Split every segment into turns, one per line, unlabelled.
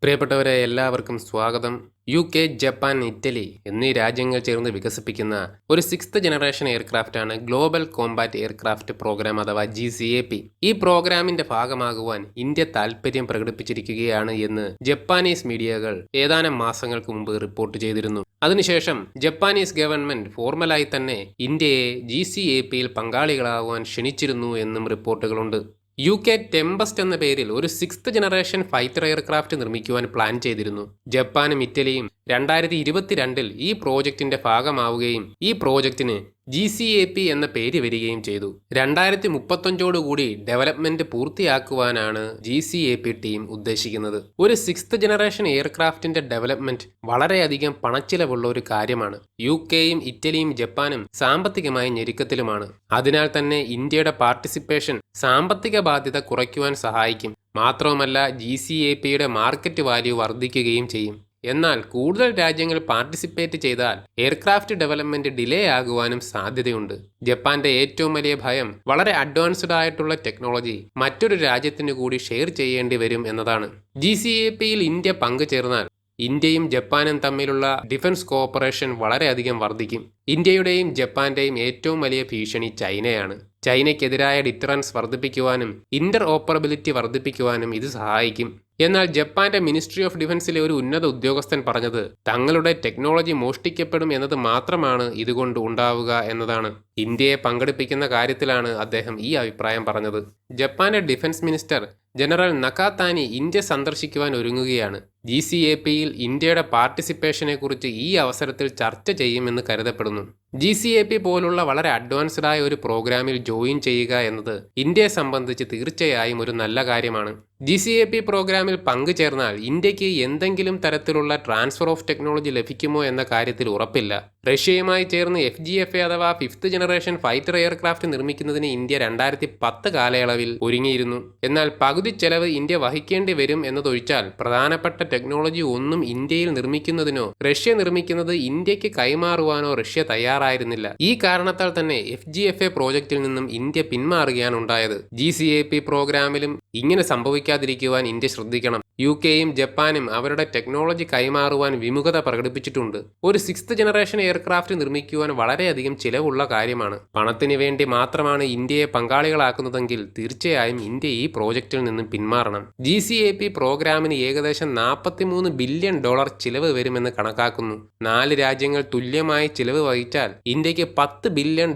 പ്രിയപ്പെട്ടവരെ, എല്ലാവർക്കും സ്വാഗതം. UK, ജപ്പാൻ, ഇറ്റലി എന്നീ രാജ്യങ്ങൾ ചേർന്ന് വികസിപ്പിക്കുന്ന ഒരു 6th ജനറേഷൻ എയർക്രാഫ്റ്റാണ് ഗ്ലോബൽ കോമ്പാറ്റ് എയർക്രാഫ്റ്റ് പ്രോഗ്രാം അഥവാ GCAP. ഈ പ്രോഗ്രാമിന്റെ ഭാഗമാകുവാൻ ഇന്ത്യ താൽപര്യം പ്രകടിപ്പിച്ചിരിക്കുകയാണ് എന്ന് ജപ്പാനീസ് മീഡിയകൾ ഏതാനും മാസങ്ങൾക്ക് മുമ്പ് റിപ്പോർട്ട് ചെയ്തിരുന്നു. അതിനുശേഷം ജപ്പാനീസ് ഗവൺമെന്റ് ഫോർമലായി തന്നെ ഇന്ത്യയെ GCAPയിൽ പങ്കാളികളാകുവാൻ ക്ഷണിച്ചിരുന്നു എന്നും റിപ്പോർട്ടുകളുണ്ട്. UK ടെമ്പസ്റ്റ് എന്ന പേരിൽ ഒരു 6th ജനറേഷൻ ഫൈറ്റർ എയർക്രാഫ്റ്റ് നിർമ്മിക്കുവാൻ പ്ലാൻ ചെയ്തിരുന്നു. ജപ്പാനും ഇറ്റലിയും 2022 ഈ പ്രോജക്റ്റിന്റെ ഭാഗമാവുകയും ഈ പ്രോജക്റ്റിന് GCAP എന്ന പേര് വരികയും ചെയ്തു. 2035 ഡെവലപ്മെന്റ് പൂർത്തിയാക്കുവാനാണ് GCAP ടീം ഉദ്ദേശിക്കുന്നത്. ഒരു 6th ജനറേഷൻ എയർക്രാഫ്റ്റിന്റെ ഡെവലപ്മെന്റ് വളരെയധികം പണച്ചിലവുള്ള ഒരു കാര്യമാണ്. UKയും ഇറ്റലിയും ജപ്പാനും സാമ്പത്തികമായി ഞെരുക്കത്തിലുമാണ്. അതിനാൽ തന്നെ ഇന്ത്യയുടെ പാർട്ടിസിപ്പേഷൻ സാമ്പത്തിക ബാധ്യത കുറയ്ക്കുവാൻ സഹായിക്കും. മാത്രവുമല്ല, GCAPയുടെ മാർക്കറ്റ് വാല്യൂ വർദ്ധിക്കുകയും ചെയ്യും. എന്നാൽ കൂടുതൽ രാജ്യങ്ങൾ പാർട്ടിസിപ്പേറ്റ് ചെയ്താൽ എയർക്രാഫ്റ്റ് ഡെവലപ്മെന്റ് ഡിലേ ആകുവാനും സാധ്യതയുണ്ട്. ജപ്പാന്റെ ഏറ്റവും വലിയ ഭയം വളരെ അഡ്വാൻസ്ഡ് ആയിട്ടുള്ള ടെക്നോളജി മറ്റൊരു രാജ്യത്തിന് കൂടി ഷെയർ ചെയ്യേണ്ടി വരും എന്നതാണ്. GCAPയിൽ ഇന്ത്യ പങ്കുചേർന്നാൽ ഇന്ത്യയും ജപ്പാനും തമ്മിലുള്ള ഡിഫൻസ് കോഓപ്പറേഷൻ വളരെയധികം വർദ്ധിക്കും. ഇന്ത്യയുടെയും ജപ്പാന്റെയും ഏറ്റവും വലിയ ഭീഷണി ചൈനയാണ്. ചൈനയ്ക്കെതിരായ ഡിറ്ററൻസ് വർദ്ധിപ്പിക്കുവാനും ഇന്റർ ഓപ്പറബിലിറ്റി വർദ്ധിപ്പിക്കുവാനും ഇത് സഹായിക്കും. എന്നാൽ ജപ്പാന്റെ മിനിസ്ട്രി ഓഫ് ഡിഫൻസിലെ ഒരു ഉന്നത ഉദ്യോഗസ്ഥൻ പറഞ്ഞത് തങ്ങളുടെ ടെക്നോളജി മോഷ്ടിക്കപ്പെടും എന്നത് മാത്രമാണ് ഇതുകൊണ്ട് ഉണ്ടാവുക എന്നതാണ്. ഇന്ത്യയെ പങ്കെടുപ്പിക്കുന്ന കാര്യത്തിലാണ് അദ്ദേഹം ഈ അഭിപ്രായം പറഞ്ഞത്. ജപ്പാന്റെ ഡിഫൻസ് മിനിസ്റ്റർ ജനറൽ നകാതാനി ഇന്ത്യ സന്ദർശിക്കുവാൻ ഒരുങ്ങുകയാണ്. GCAPയിൽ ഇന്ത്യയുടെ പാർട്ടിസിപ്പേഷനെ കുറിച്ച് ഈ അവസരത്തിൽ ചർച്ച ചെയ്യുമെന്ന് കരുതപ്പെടുന്നു. GCAP പോലുള്ള വളരെ അഡ്വാൻസ്ഡ് ആയ ഒരു പ്രോഗ്രാമിൽ ജോയിൻ ചെയ്യുക എന്നത് ഇന്ത്യയെ സംബന്ധിച്ച് തീർച്ചയായും ഒരു നല്ല കാര്യമാണ്. GCAP പ്രോഗ്രാമിൽ പങ്കുചേർന്നാൽ ഇന്ത്യക്ക് എന്തെങ്കിലും തരത്തിലുള്ള ട്രാൻസ്ഫർ ഓഫ് ടെക്നോളജി ലഭിക്കുമോ എന്ന കാര്യത്തിൽ ഉറപ്പില്ല. റഷ്യയുമായി ചേർന്ന് FGFA അഥവാ 5th ജനറേഷൻ ഫൈറ്റർ എയർക്രാഫ്റ്റ് നിർമ്മിക്കുന്നതിന് ഇന്ത്യ 2010 കാലയളവിൽ ഒരുങ്ങിയിരുന്നു. എന്നാൽ പകുതി ചെലവ് ഇന്ത്യ വഹിക്കേണ്ടി വരും എന്നതൊഴിച്ചാൽ പ്രധാനപ്പെട്ട ടെക്നോളജി ഒന്നും ഇന്ത്യയിൽ നിർമ്മിക്കുന്നതിനോ റഷ്യ നിർമ്മിക്കുന്നത് ഇന്ത്യക്ക് കൈമാറുവാനോ റഷ്യ തയ്യാറായിരുന്നില്ല. ഈ കാരണത്താൽ തന്നെ FGFA പ്രോജക്റ്റിൽ നിന്നും ഇന്ത്യ പിന്മാറുകയാണ് ഉണ്ടായത്. GCAP പ്രോഗ്രാമിലും ഇങ്ങനെ സംഭവിക്കാതിരിക്കുവാൻ ഇന്ത്യ ശ്രദ്ധിക്കണം. UKയും ജപ്പാനും അവരുടെ ടെക്നോളജി കൈമാറുവാൻ വിമുഖത പ്രകടിപ്പിച്ചിട്ടുണ്ട്. ഒരു 6th ജനറേഷൻ എയർക്രാഫ്റ്റ് നിർമ്മിക്കുവാൻ വളരെയധികം ചിലവുള്ള കാര്യമാണ്. പണത്തിന് വേണ്ടി മാത്രമാണ് ഇന്ത്യയെ പങ്കാളികളാക്കുന്നതെങ്കിൽ തീർച്ചയായും ഇന്ത്യ ഈ പ്രോജക്റ്റിൽ നിന്നും പിന്മാറണം. GCAP പ്രോഗ്രാമിന് ഏകദേശം $43 ബില്യൺ ചിലവ് വരുമെന്ന് കണക്കാക്കുന്നു. 4 രാജ്യങ്ങൾ തുല്യമായി ചിലവ് വഹിച്ചാൽ ഇന്ത്യക്ക് $10 ബില്യൺ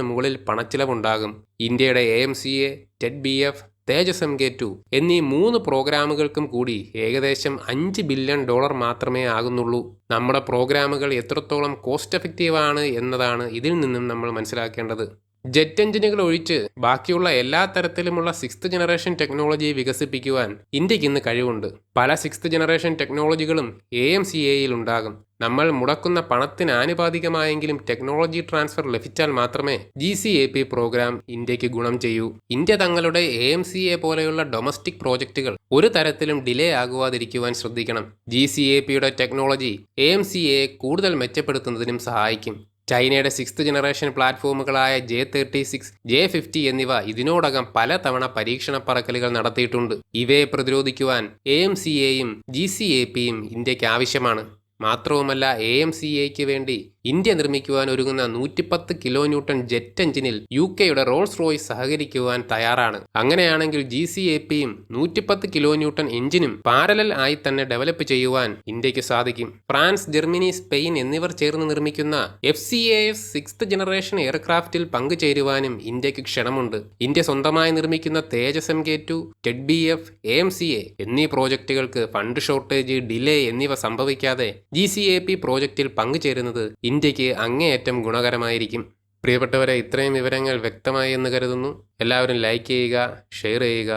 മുകളിൽ പണച്ചിലവുണ്ടാകും. ഇന്ത്യയുടെ AMCA, TEDBF, തേജസ് MK2 എന്നീ 3 പ്രോഗ്രാമുകൾക്കും കൂടി ഏകദേശം $5 ബില്യൺ മാത്രമേ ആകുന്നുള്ളൂ. നമ്മുടെ പ്രോഗ്രാമുകൾ എത്രത്തോളം കോസ്റ്റ് എഫക്റ്റീവ് ആണ് എന്നതാണ് ഇതിൽ നിന്നും നമ്മൾ മനസ്സിലാക്കേണ്ടത്. ജെറ്റ് എഞ്ചിനുകൾ ഒഴിച്ച് ബാക്കിയുള്ള എല്ലാ തരത്തിലുമുള്ള 6th ജനറേഷൻ ടെക്നോളജി വികസിപ്പിക്കുവാൻ ഇന്ത്യക്ക് ഇന്ന് കഴിവുണ്ട്. പല 6th ജനറേഷൻ ടെക്നോളജികളും AMCAയിൽ ഉണ്ടാകും. നമ്മൾ മുടക്കുന്ന പണത്തിന് ആനുപാതികമായെങ്കിലും ടെക്നോളജി ട്രാൻസ്ഫർ ലഭിച്ചാൽ മാത്രമേ GCAP പ്രോഗ്രാം ഇന്ത്യക്ക് ഗുണം ചെയ്യൂ. ഇന്ത്യ തങ്ങളുടെ AMCA പോലെയുള്ള ഡൊമസ്റ്റിക് പ്രോജക്റ്റുകൾ ഒരു തരത്തിലും ഡിലേ ആകുവാതിരിക്കുവാൻ ശ്രദ്ധിക്കണം. GCAPയുടെ ടെക്നോളജി AMCAയെ കൂടുതൽ മെച്ചപ്പെടുത്തുന്നതിനും സഹായിക്കും. ചൈനയുടെ 6th ജനറേഷൻ പ്ലാറ്റ്ഫോമുകളായ J-36, J-50 എന്നിവ ഇതിനോടകം പലതവണ പരീക്ഷണ പറക്കലുകൾ നടത്തിയിട്ടുണ്ട്. ഇവയെ പ്രതിരോധിക്കുവാൻ AMCAയും GCAPയും ഇന്ത്യക്ക് ആവശ്യമാണ്. മാത്രവുമല്ല, AMCAയ്ക്ക് വേണ്ടി ഇന്ത്യ നിർമ്മിക്കുവാൻ ഒരുങ്ങുന്ന 110 കിലോന്യൂട്ടൺ ജെറ്റ് എഞ്ചിനിൽ UKയുടെ റോൾസ് റോയ്സ് സഹകരിക്കുവാൻ തയ്യാറാണ്. അങ്ങനെയാണെങ്കിൽ GCAPയും 110 കിലോന്യൂട്ടൺ എഞ്ചിനും പാരലൽ ആയി തന്നെ ഡെവലപ്പ് ചെയ്യുവാൻ ഇന്ത്യക്ക് സാധിക്കും. ഫ്രാൻസ്, ജർമ്മനി, സ്പെയിൻ എന്നിവർ ചേർന്ന് നിർമ്മിക്കുന്ന FCAS 6th ജനറേഷൻ എയർക്രാഫ്റ്റിൽ പങ്കുചേരുവാനും ഇന്ത്യക്ക് ക്ഷണമുണ്ട്. ഇന്ത്യ സ്വന്തമായി നിർമ്മിക്കുന്ന തേജസ് MK2, TEDBF, AMCA എന്നീ പ്രോജക്റ്റുകൾക്ക് ഫണ്ട് ഷോർട്ടേജ്, ഡിലേ എന്നിവ സംഭവിക്കാതെ GCAP പ്രോജക്റ്റിൽ പങ്കുചേരുന്നത് ഇന്ത്യക്ക് അങ്ങേയറ്റം ഗുണകരമായിരിക്കും. പ്രിയപ്പെട്ടവരെ, ഇത്രയും വിവരങ്ങൾ വ്യക്തമായി എന്ന് കരുതുന്നു. എല്ലാവരും ലൈക്ക് ചെയ്യുക, ഷെയർ ചെയ്യുക.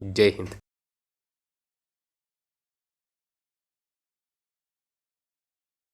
ജയ് ഹിന്ദ്.